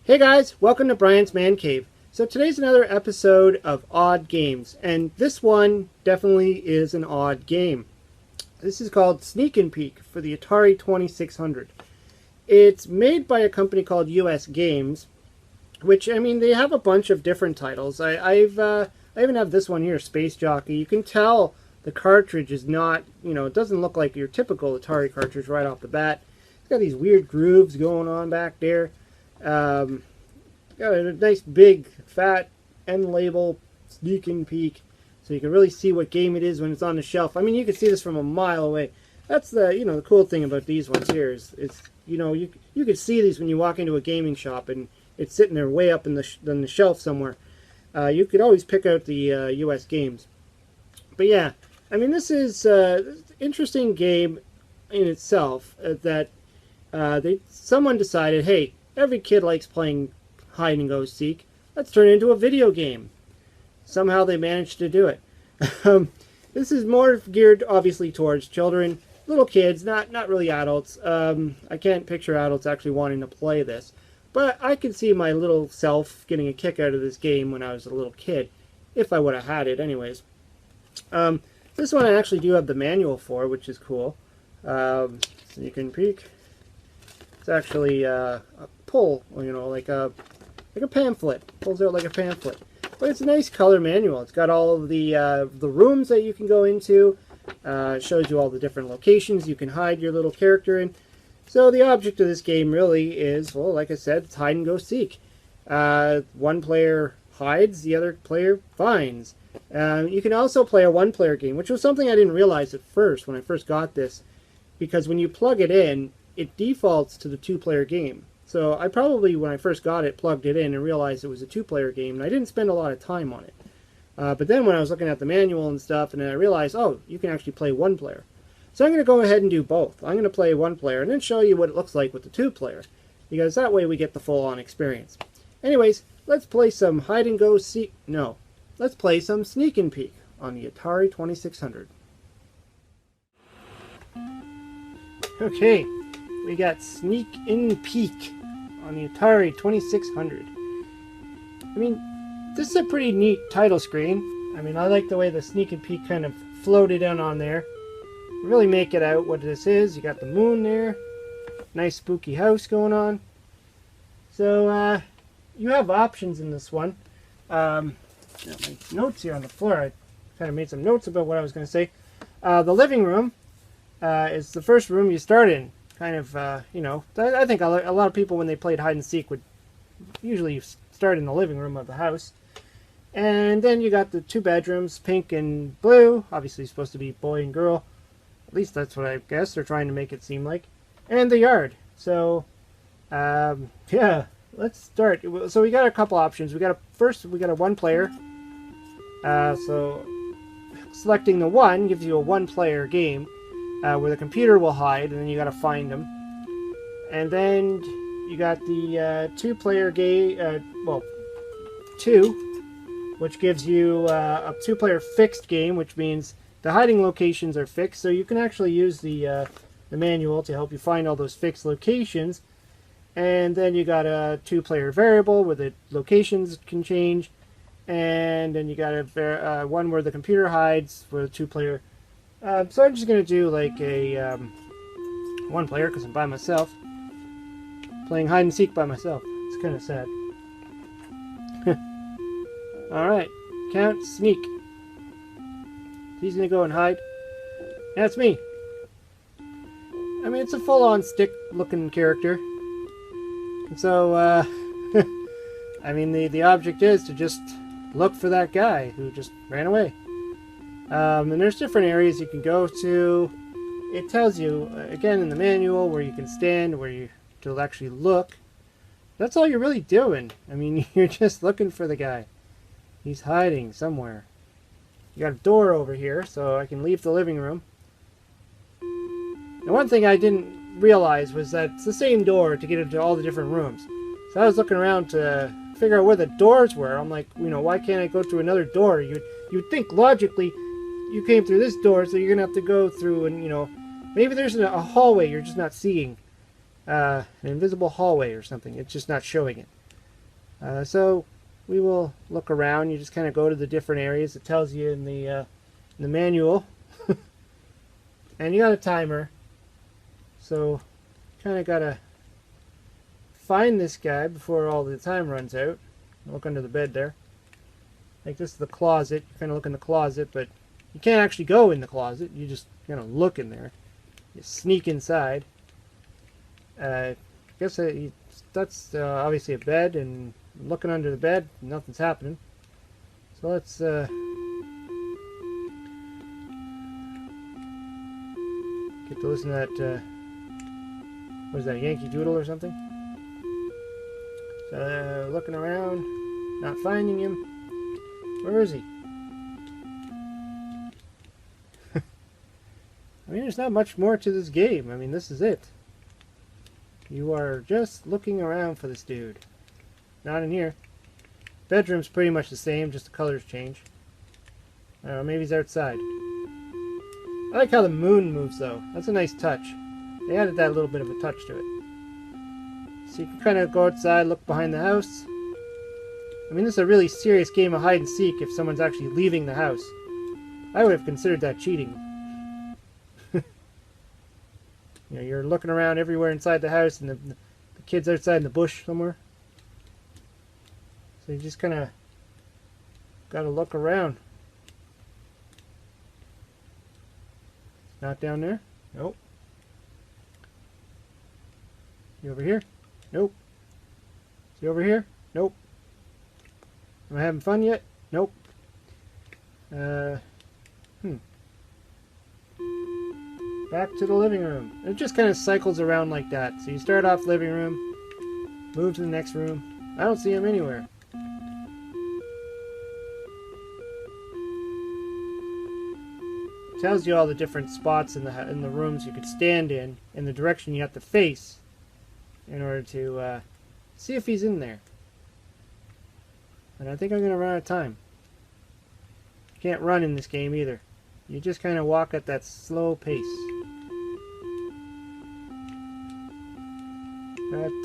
Hey guys, welcome to Brian's Man Cave. So today's another episode of Odd Games, and this one definitely is an odd game. This is called Sneak and Peek for the Atari 2600. It's made by a company called US Games, which, I mean, they have a bunch of different titles. I even have this one here, Space Jockey. You can tell the cartridge is not, it doesn't look like your typical Atari cartridge right off the bat. It's got these weird grooves going on back there. Got a nice big fat end label, Sneak and Peek, so you can really see what game it is when it's on the shelf. I mean, you can see this from a mile away. That's the cool thing about these ones here is you can see these when you walk into a gaming shop and it's sitting there way up in the shelf somewhere. You could always pick out the US Games. But yeah, I mean, this is an interesting game in itself that someone decided, hey, every kid likes playing hide and go seek. Let's turn it into a video game. Somehow they managed to do it. This is more geared, obviously, towards children, little kids, not really adults. I can't picture adults actually wanting to play this, but I could see my little self getting a kick out of this game when I was a little kid, if I would have had it, anyways. This one I actually do have the manual for, which is cool. Sneak and Peek. It's actually a pull, like a pamphlet. Pulls out like a pamphlet. But it's a nice color manual. It's got all of the rooms that you can go into. It shows you all the different locations you can hide your little character in. So the object of this game really is, well, like I said, it's hide and go seek. One player hides, the other player finds. You can also play a one-player game, which was something I didn't realize at first when I first got this, because when you plug it in, it defaults to the two-player game. So I probably, when I first got it, plugged it in and realized it was a two-player game, and I didn't spend a lot of time on it. But then when I was looking at the manual and stuff, and then I realized, oh, you can actually play one player. So I'm going to go ahead and do both. I'm going to play one player and then show you what it looks like with the two-player, because that way we get the full-on experience. Anyways, let's play some hide and go seek. No, let's play some Sneak and Peek on the Atari 2600. Okay. We got Sneak and Peek on the Atari 2600. I mean, this is a pretty neat title screen. I mean, I like the way the Sneak and Peek kind of floated in on there. Really make it out what this is. You got the moon there. Nice spooky house going on. So, you have options in this one. Got my notes here on the floor. I kind of made some notes about what I was going to say. The living room is the first room you start in. Kind of, I think a lot of people when they played hide and seek would usually start in the living room of the house. And then you got the two bedrooms, pink and blue. Obviously supposed to be boy and girl. At least that's what I guess they're trying to make it seem like. And the yard. So, yeah, let's start. So we got a couple options. First we got a one player. So selecting the one gives you a one player game. Where the computer will hide, and then you got to find them. And then you got the two-player game, two, which gives you a two-player fixed game, which means the hiding locations are fixed, so you can actually use the manual to help you find all those fixed locations. And then you got a two-player variable where the locations can change, and then you got a one where the computer hides, where the two-player. So I'm just going to do like a one player because I'm by myself. Playing hide and seek by myself. It's kind of sad. Alright. Count, sneak. He's going to go and hide. That's me. I mean, it's a full-on stick-looking character. And so, I mean, the object is to just look for that guy who just ran away. And there's different areas you can go to. It tells you, again, in the manual where you can stand, to actually look. That's all you're really doing. I mean, you're just looking for the guy. He's hiding somewhere. You got a door over here, so I can leave the living room. And one thing I didn't realize was that it's the same door to get into all the different rooms. So I was looking around to figure out where the doors were. I'm like, why can't I go through another door? You'd think logically you came through this door, so you're going to have to go through and, maybe there's a hallway you're just not seeing. An invisible hallway or something. It's just not showing it. So we will look around. You just kind of go to the different areas. It tells you in the manual. And you got a timer. So kind of got to find this guy before all the time runs out. Look under the bed there. Like this is the closet. You kind of look in the closet, but you can't actually go in the closet. You just kind of look in there. You sneak inside. I guess that's obviously a bed, and looking under the bed, nothing's happening. So let's get to listen to that. What is that, Yankee Doodle or something? So looking around, not finding him. Where is he? I mean, there's not much more to this game. I mean, this is it. You are just looking around for this dude. Not in here. Bedroom's pretty much the same, just the colors change. I don't know, maybe he's outside. I like how the moon moves, though. That's a nice touch. They added that little bit of a touch to it. So you can kind of go outside, look behind the house. I mean, this is a really serious game of hide and seek if someone's actually leaving the house. I would have considered that cheating. You know, you're looking around everywhere inside the house, and the kid's outside in the bush somewhere. So you just kind of got to look around. Not down there? Nope. You over here? Nope. Is he over here? Nope. Am I having fun yet? Nope. Back to the living room. It just kind of cycles around like that. So you start off living room, move to the next room. I don't see him anywhere. It tells you all the different spots in the rooms you could stand in the direction you have to face, in order to see if he's in there. And I think I'm going to run out of time. You can't run in this game either. You just kind of walk at that slow pace.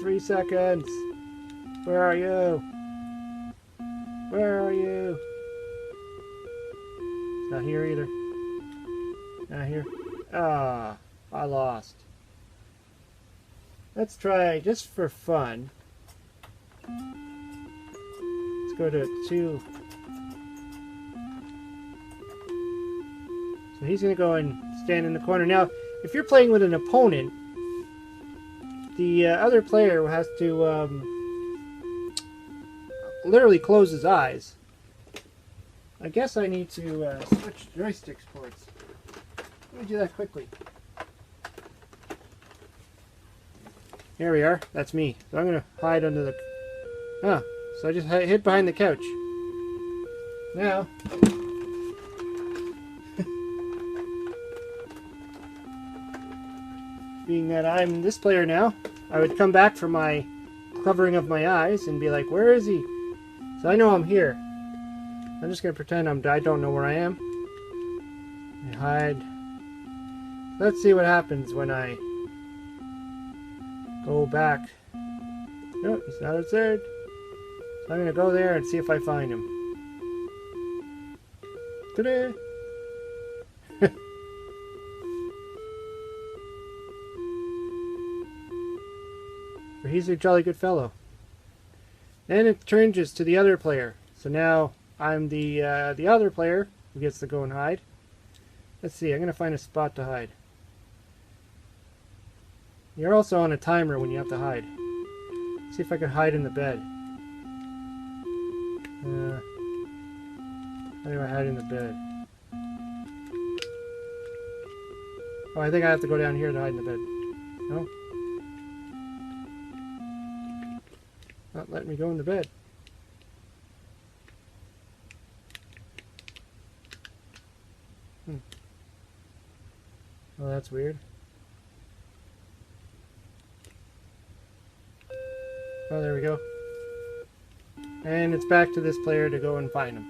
3 seconds. Where are you? Where are you? It's not here either. Not here. Ah, I lost. Let's try, just for fun. Let's go to 2. So he's going to go and stand in the corner. Now, if you're playing with an opponent, the other player has to literally close his eyes. I guess I need to switch joystick ports. Let me do that quickly. Here we are. That's me. So I'm going to hide under the... Ah, so I just hid behind the couch. Now... being that I'm this player now, I would come back from my covering of my eyes and be like, where is he? So I know I'm here. I'm just going to pretend I don't know where I am. I hide. Let's see what happens when I go back. No, he's not outside. So I'm going to go there and see if I find him. Ta-da! He's a jolly good fellow. Then it changes to the other player. So now I'm the other player who gets to go and hide. Let's see, I'm going to find a spot to hide. You're also on a timer when you have to hide. Let's see if I can hide in the bed. How do I hide in the bed? Oh, I think I have to go down here to hide in the bed. No? Not letting me go in the bed. Well, that's weird. Oh, there we go. And it's back to this player to go and find him.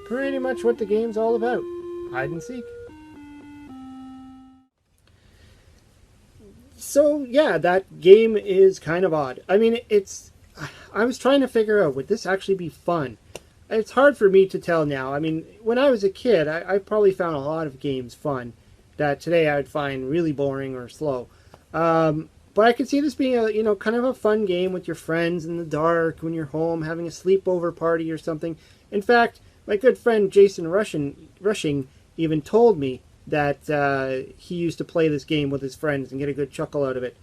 Pretty much what the game's all about. Hide and seek. So, yeah, that game is kind of odd. I mean, I was trying to figure out, would this actually be fun? It's hard for me to tell now. I mean, when I was a kid, I probably found a lot of games fun that today I would find really boring or slow. But I could see this being a, kind of a fun game with your friends in the dark when you're home having a sleepover party or something. In fact, my good friend Jason Rushing even told me that he used to play this game with his friends and get a good chuckle out of it.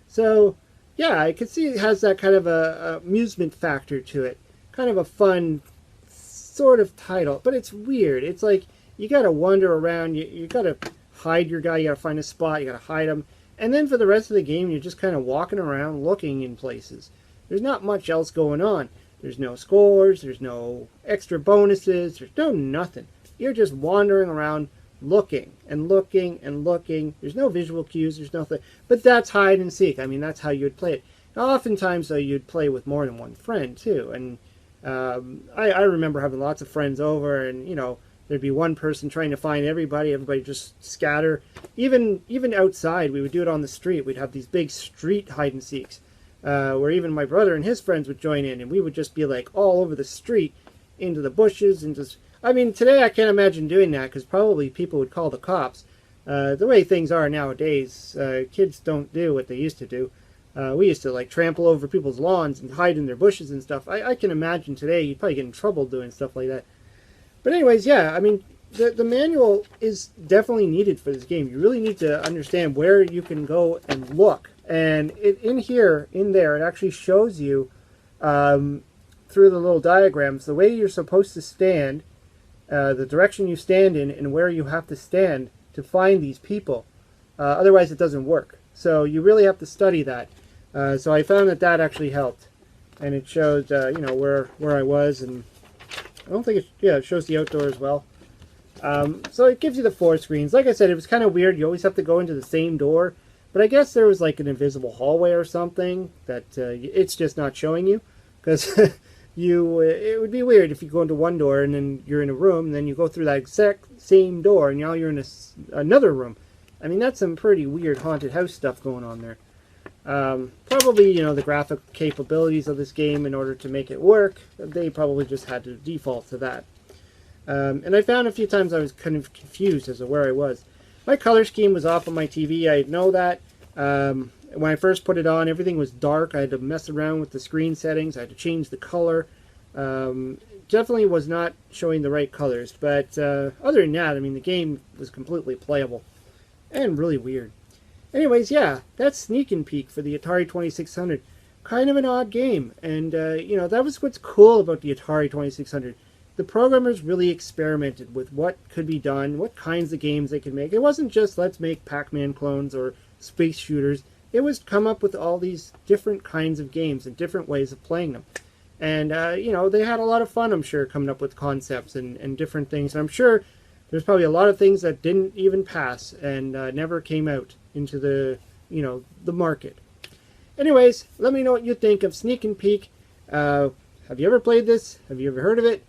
So, yeah, I could see it has that kind of a amusement factor to it. Kind of a fun sort of title, but it's weird. It's like you got to wander around. You got to hide your guy. You got to find a spot. You got to hide him. And then for the rest of the game, you're just kind of walking around looking in places. There's not much else going on. There's no scores. There's no extra bonuses. There's no nothing. You're just wandering around looking and looking and looking. There's no visual cues. There's nothing. But that's hide and seek. I mean, that's how you would play it. Now, oftentimes, though, you'd play with more than one friend, too. And I remember having lots of friends over, and, there'd be one person trying to find everybody. Everybody just scatter. Even outside, we would do it on the street. We'd have these big street hide and seeks, where even my brother and his friends would join in, and we would just be like all over the street, into the bushes, and just. I mean, today I can't imagine doing that because probably people would call the cops. The way things are nowadays, kids don't do what they used to do. We used to like trample over people's lawns and hide in their bushes and stuff. I can imagine today you'd probably get in trouble doing stuff like that. But anyways, yeah, I mean, the manual is definitely needed for this game. You really need to understand where you can go and look. And in there, it actually shows you through the little diagrams the way you're supposed to stand, the direction you stand in, and where you have to stand to find these people. Otherwise, it doesn't work. So you really have to study that. So I found that actually helped. And it showed, where I was, and I don't think it shows the outdoor as well. So it gives you the 4 screens. Like I said, it was kind of weird. You always have to go into the same door. But I guess there was like an invisible hallway or something that it's just not showing you. Because it would be weird if you go into one door and then you're in a room, and then you go through that exact same door and now you're in another room. I mean, that's some pretty weird haunted house stuff going on there. Probably, the graphic capabilities of this game, in order to make it work, they probably just had to default to that. And I found a few times I was kind of confused as to where I was. My color scheme was off on my TV. I know that. When I first put it on, everything was dark. I had to mess around with the screen settings. I had to change the color. Definitely was not showing the right colors. But other than that, I mean, the game was completely playable. And really weird. Anyways, yeah, that's Sneak and Peek for the Atari 2600. Kind of an odd game. And, that was what's cool about the Atari 2600. The programmers really experimented with what could be done, what kinds of games they could make. It wasn't just, let's make Pac-Man clones or space shooters. It was come up with all these different kinds of games and different ways of playing them. And, they had a lot of fun, I'm sure, coming up with concepts and different things. And I'm sure there's probably a lot of things that didn't even pass and never came out into the market. Anyways, let me know what you think of Sneak and Peek. Have you ever played this? Have you ever heard of it?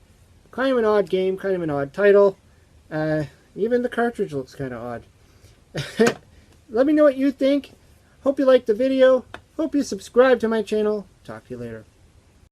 Kind of an odd game, kind of an odd title. Even the cartridge looks kind of odd. Let me know what you think. Hope you liked the video. Hope you subscribe to my channel. Talk to you later.